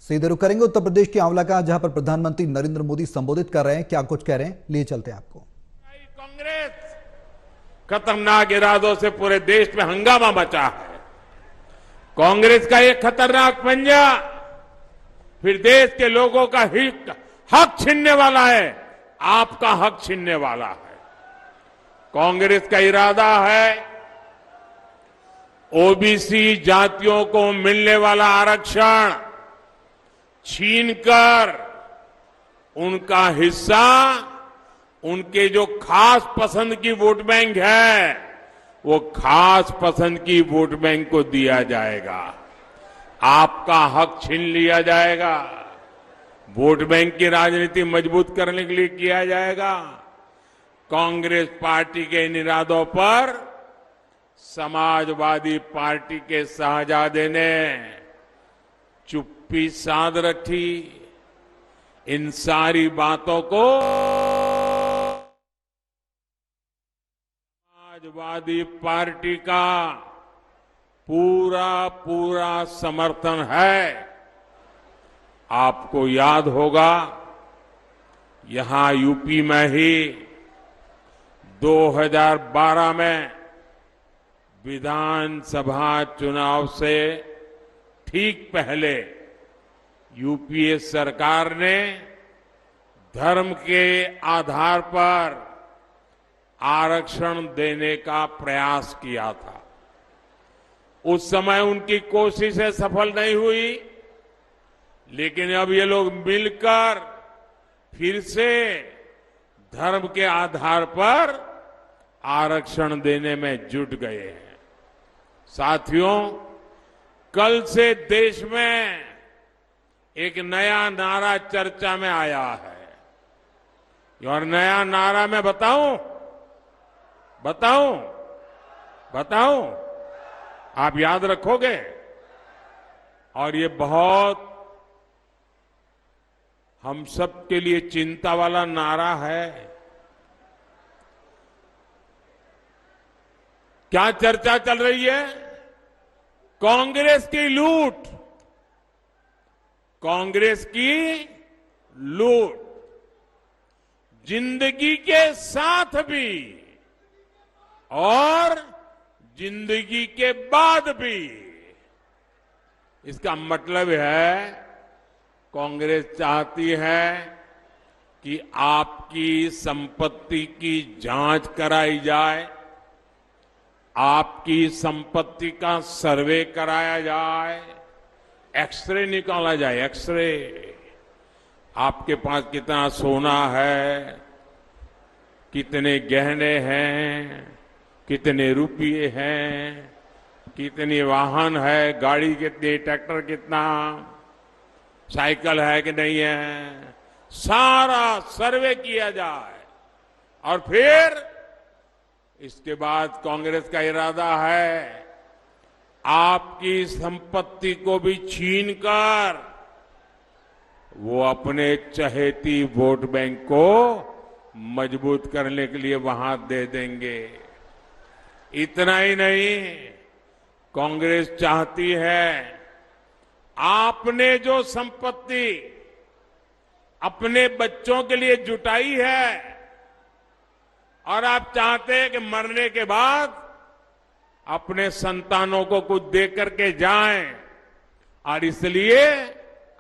सीधे रुख करेंगे उत्तर प्रदेश के आंवला का, जहां पर प्रधानमंत्री नरेंद्र मोदी संबोधित कर रहे हैं। क्या कुछ कह रहे हैं, लिए चलते हैं आपको। कांग्रेस खतरनाक इरादों से पूरे देश में हंगामा मचा है। कांग्रेस का एक खतरनाक पंजा फिर देश के लोगों का हक छीनने वाला है, आपका हक छीनने वाला है। कांग्रेस का इरादा है ओबीसी जातियों को मिलने वाला आरक्षण छीनकर उनका हिस्सा उनके जो खास पसंद की वोट बैंक है, वो खास पसंद की वोट बैंक को दिया जाएगा। आपका हक छीन लिया जाएगा। वोट बैंक की राजनीति मजबूत करने के लिए किया जाएगा। कांग्रेस पार्टी के इन इरादों पर समाजवादी पार्टी के शाहजादे ने चुप्पी साध रखी। इन सारी बातों को समाजवादी पार्टी का पूरा समर्थन है। आपको याद होगा, यहां यूपी में ही 2012 में विधानसभा चुनाव से ठीक पहले यूपीए सरकार ने धर्म के आधार पर आरक्षण देने का प्रयास किया था। उस समय उनकी कोशिशें सफल नहीं हुई, लेकिन अब ये लोग मिलकर फिर से धर्म के आधार पर आरक्षण देने में जुट गए हैं। साथियों, कल से देश में एक नया नारा चर्चा में आया है। और नया नारा मैं बताऊं? आप याद रखोगे? और ये बहुत हम सब के लिए चिंता वाला नारा है। क्या चर्चा चल रही है? कांग्रेस की लूट, कांग्रेस की लूट जिंदगी के साथ भी और जिंदगी के बाद भी। इसका मतलब है कांग्रेस चाहती है कि आपकी संपत्ति की जांच कराई जाए, आपकी संपत्ति का सर्वे कराया जाए, एक्सरे निकाला जाए। एक्सरे, आपके पास कितना सोना है, कितने गहने हैं, कितने रुपये हैं, कितनी वाहन है, गाड़ी कितनी, ट्रैक्टर कितना, साइकिल है कि नहीं है, सारा सर्वे किया जाए। और फिर इसके बाद कांग्रेस का इरादा है आपकी संपत्ति को भी छीनकर वो अपने चहेती वोट बैंक को मजबूत करने के लिए वहां दे देंगे। इतना ही नहीं, कांग्रेस चाहती है आपने जो संपत्ति अपने बच्चों के लिए जुटाई है और आप चाहते हैं कि मरने के बाद अपने संतानों को कुछ दे करके जाएं, और इसलिए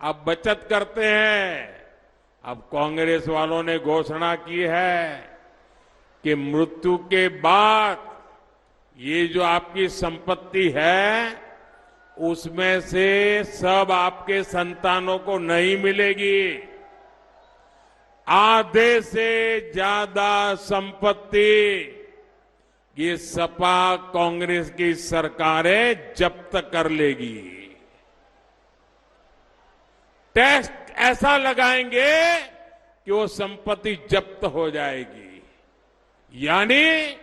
अब बचत करते हैं। अब कांग्रेस वालों ने घोषणा की है कि मृत्यु के बाद ये जो आपकी संपत्ति है उसमें से सब आपके संतानों को नहीं मिलेगी। आधे से ज्यादा संपत्ति ये सपा कांग्रेस की सरकारें जब्त कर लेगी। टैक्स ऐसा लगाएंगे कि वो संपत्ति जब्त हो जाएगी। यानी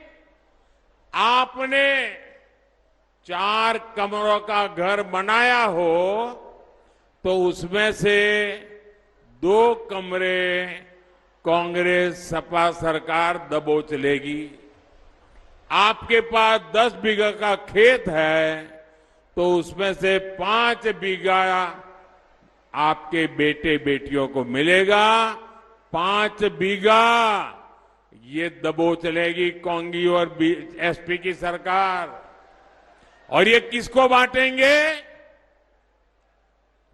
आपने 4 कमरों का घर बनाया हो तो उसमें से 2 कमरे कांग्रेस सपा सरकार दबोच लेगी। आपके पास 10 बीघा का खेत है तो उसमें से 5 बीघा आपके बेटे बेटियों को मिलेगा 5 बीघा। ये दबोच लेगी कांग्रेस और एसपी की सरकार। और ये किसको बांटेंगे?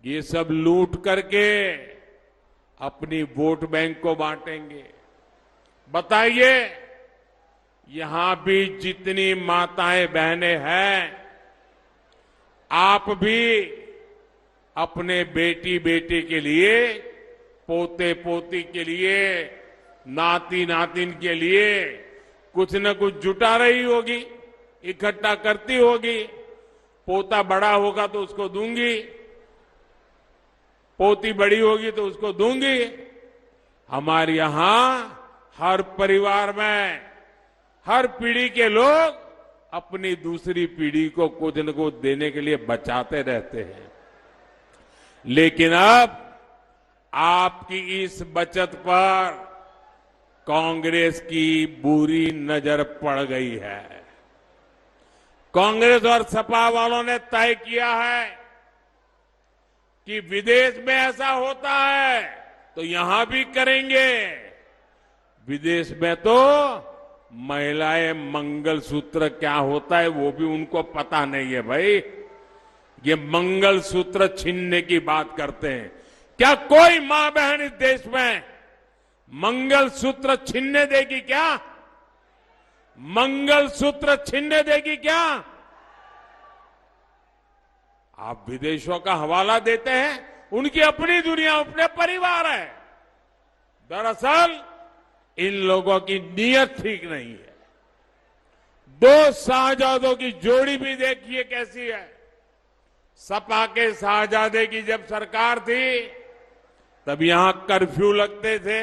ये सब लूट करके अपनी वोट बैंक को बांटेंगे। बताइए, यहां भी जितनी माताएं बहनें हैं, आप भी अपने बेटी बेटे के लिए, पोते पोती के लिए, नाती नातिन के लिए कुछ न कुछ जुटा रही होगी, इकट्ठा करती होगी। पोता बड़ा होगा तो उसको दूंगी, पोती बड़ी होगी तो उसको दूंगी। हमारे यहां हर परिवार में हर पीढ़ी के लोग अपनी दूसरी पीढ़ी को कुछ न कुछ देने के लिए बचाते रहते हैं। लेकिन अब आपकी इस बचत पर कांग्रेस की बुरी नजर पड़ गई है। कांग्रेस और सपा वालों ने तय किया है कि विदेश में ऐसा होता है तो यहां भी करेंगे। विदेश में तो महिलाएं मंगलसूत्र क्या होता है वो भी उनको पता नहीं है भाई। ये मंगलसूत्र छीनने की बात करते हैं। क्या कोई मां बहन इस देश में मंगलसूत्र छीनने देगी क्या? मंगलसूत्र छीनने देगी क्या? आप विदेशों का हवाला देते हैं, उनकी अपनी दुनिया, अपने परिवार है। दरअसल इन लोगों की नीयत ठीक नहीं है। 2 शाहजादों की जोड़ी भी देखिए कैसी है। सपा के शाहजादे की जब सरकार थी तब यहां कर्फ्यू लगते थे।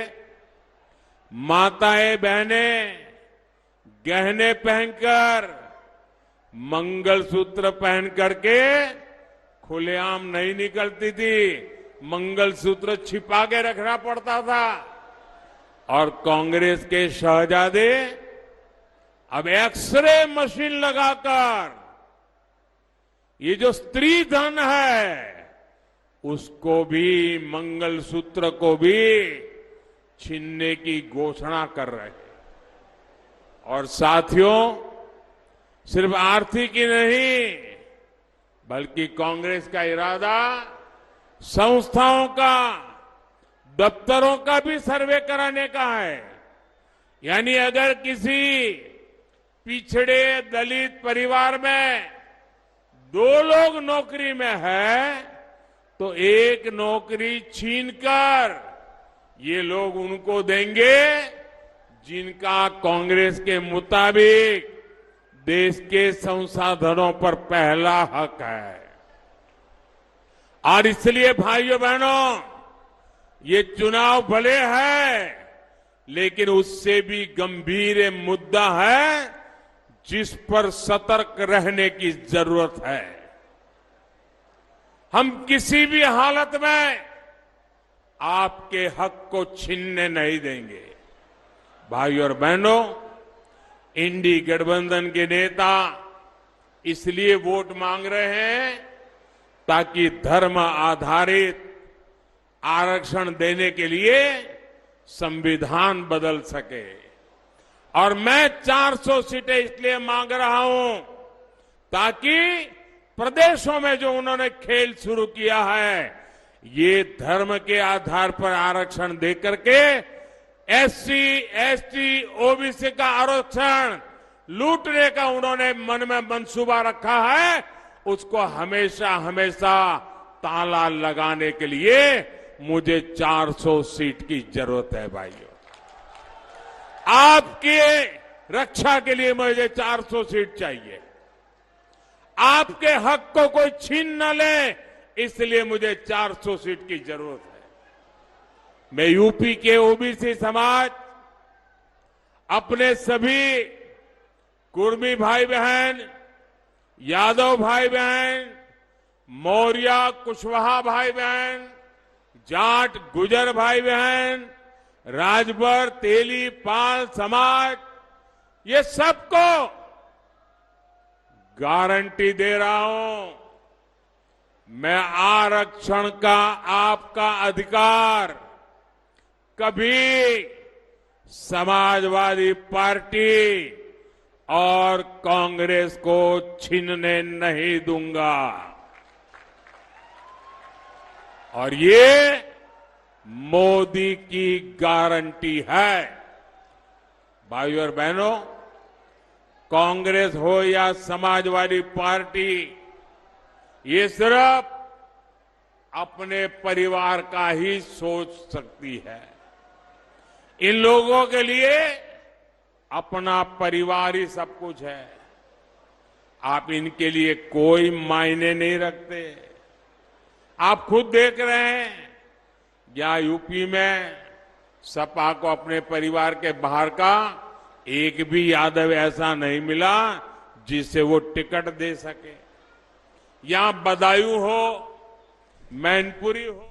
माताएं बहनें गहने पहनकर, मंगलसूत्र पहन करके खुलेआम नहीं निकलती थी। मंगलसूत्र छिपा के रखना पड़ता था। और कांग्रेस के शहजादे अब एक्सरे मशीन लगाकर ये जो स्त्री धन है उसको भी, मंगलसूत्र को भी छीनने की घोषणा कर रहे हैं। और साथियों, सिर्फ आर्थिक ही नहीं बल्कि कांग्रेस का इरादा संस्थाओं का, दफ्तरों का भी सर्वे कराने का है। यानी अगर किसी पिछड़े दलित परिवार में 2 लोग नौकरी में है तो 1 नौकरी छीनकर ये लोग उनको देंगे जिनका कांग्रेस के मुताबिक देश के संसाधनों पर पहला हक है। और इसलिए भाइयों बहनों, ये चुनाव भले है लेकिन उससे भी गंभीर मुद्दा है जिस पर सतर्क रहने की जरूरत है। हम किसी भी हालत में आपके हक को छीनने नहीं देंगे। भाइयों और बहनों, इंडी गठबंधन के नेता इसलिए वोट मांग रहे हैं ताकि धर्म आधारित आरक्षण देने के लिए संविधान बदल सके। और मैं 400 सीटें इसलिए मांग रहा हूं ताकि प्रदेशों में जो उन्होंने खेल शुरू किया है, ये धर्म के आधार पर आरक्षण देकर के एससी, एसटी, ओबीसी का आरक्षण लूटने का उन्होंने मन में मंसूबा रखा है, उसको हमेशा हमेशा ताला लगाने के लिए मुझे 400 सीट की जरूरत है। भाइयों, आपके रक्षा के लिए मुझे 400 सीट चाहिए। आपके हक को कोई छीन न ले, इसलिए मुझे 400 सीट की जरूरत है। मैं यूपी के ओबीसी समाज, अपने सभी कुर्मी भाई बहन, यादव भाई बहन, मौर्य कुशवाहा भाई बहन, जाट गुजर भाई बहन, राजभर तेली पाल समाज, ये सबको गारंटी दे रहा हूं, मैं आरक्षण का आपका अधिकार कभी समाजवादी पार्टी और कांग्रेस को छीनने नहीं दूंगा। और ये मोदी की गारंटी है। भाइयों और बहनों, कांग्रेस हो या समाजवादी पार्टी, ये सिर्फ अपने परिवार का ही सोच सकती है। इन लोगों के लिए अपना परिवार ही सब कुछ है। आप इनके लिए कोई मायने नहीं रखते। आप खुद देख रहे हैं, या यूपी में सपा को अपने परिवार के बाहर का एक भी यादव ऐसा नहीं मिला जिसे वो टिकट दे सके। यहां बदायूं हो, मैनपुरी हो,